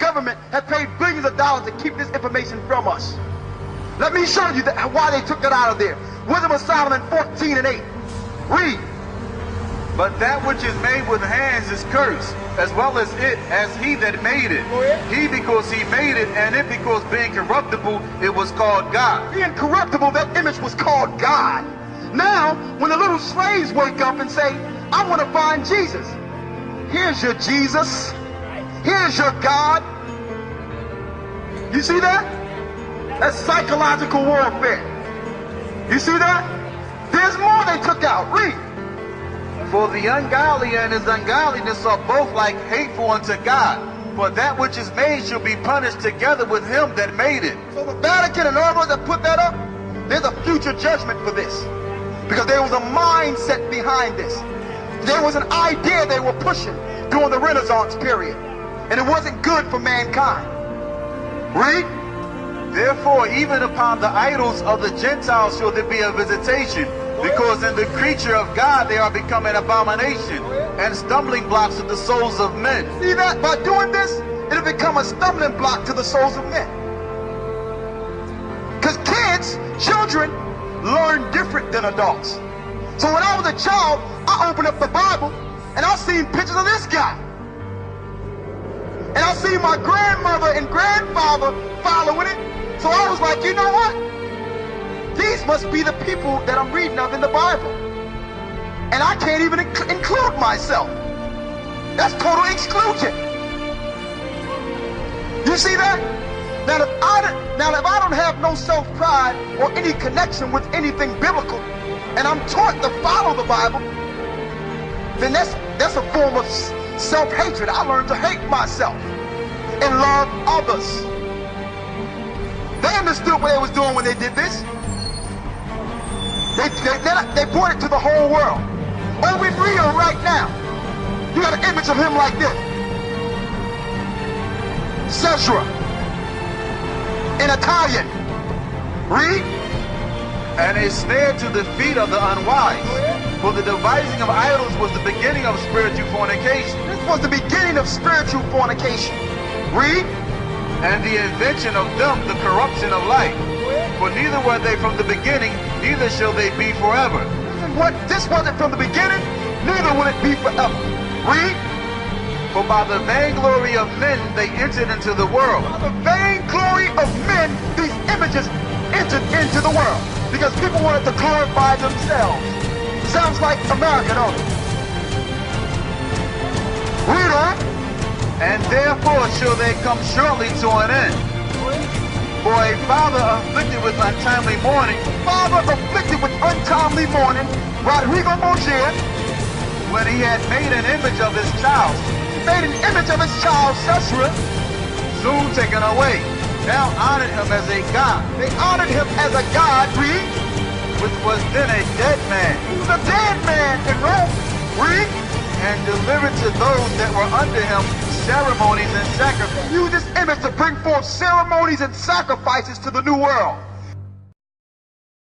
Government had paid billions of dollars to keep this information from us. Let me show you why they took it out of there. Wisdom of Solomon 14:8. Read. But that which is made with hands is cursed, as well as it, as he that made it. He because he made it, and it because being corruptible, it was called God. Being corruptible, that image was called God. Now, when the little slaves wake up and say, I want to find Jesus. Here's your Jesus. Here's your God. You see that? That's psychological warfare. You see that? There's more they took out. Read. For the ungodly and his ungodliness are both like hateful unto God. For that which is made shall be punished together with him that made it. So the Vatican and all those that put that up, there's a future judgment for this. Because there was a mindset behind this. There was an idea they were pushing during the Renaissance period. And it wasn't good for mankind. Read. Therefore, even upon the idols of the Gentiles shall there be a visitation, because in the creature of God they are become an abomination and stumbling blocks to the souls of men. See that? By doing this, it'll become a stumbling block to the souls of men. Because kids, children, learn different than adults. So when I was a child, I opened up the Bible and I seen pictures of this guy. And I see my grandmother and grandfather following it. So I was like, you know what? These must be the people that I'm reading of in the Bible. And I can't even include myself. That's total exclusion. You see that? Now if I don't have no self-pride or any connection with anything biblical, and I'm taught to follow the Bible, then that's a form of self-hatred. I learned to hate myself and love others. They understood what they was doing when they did this. They brought it to the whole world. Over in Rio right now, you got an image of him like this. Caesar. In Italian. Read. And a snare to the feet of the unwise. For the devising of idols was the beginning of spiritual fornication. This was the beginning of spiritual fornication. Read. And the invention of them the corruption of life. For neither were they from the beginning, neither shall they be forever. This wasn't from the beginning, neither will it be forever. Read. For by the vainglory of men they entered into the world. By the vainglory of men, these images entered into the world. Because people wanted to glorify themselves. Sounds like America, don't it? Read on. And therefore shall they come shortly to an end. For a father afflicted with untimely mourning, Rodrigo Montier, when he had made an image of his child, Caesar, soon taken away, now honored him as a god. They honored him as a god, read, which was then a dead man. He was a dead man in Rome, read, and delivered to those that were under him ceremonies and sacrifices. Use this image to bring forth ceremonies and sacrifices to the new world.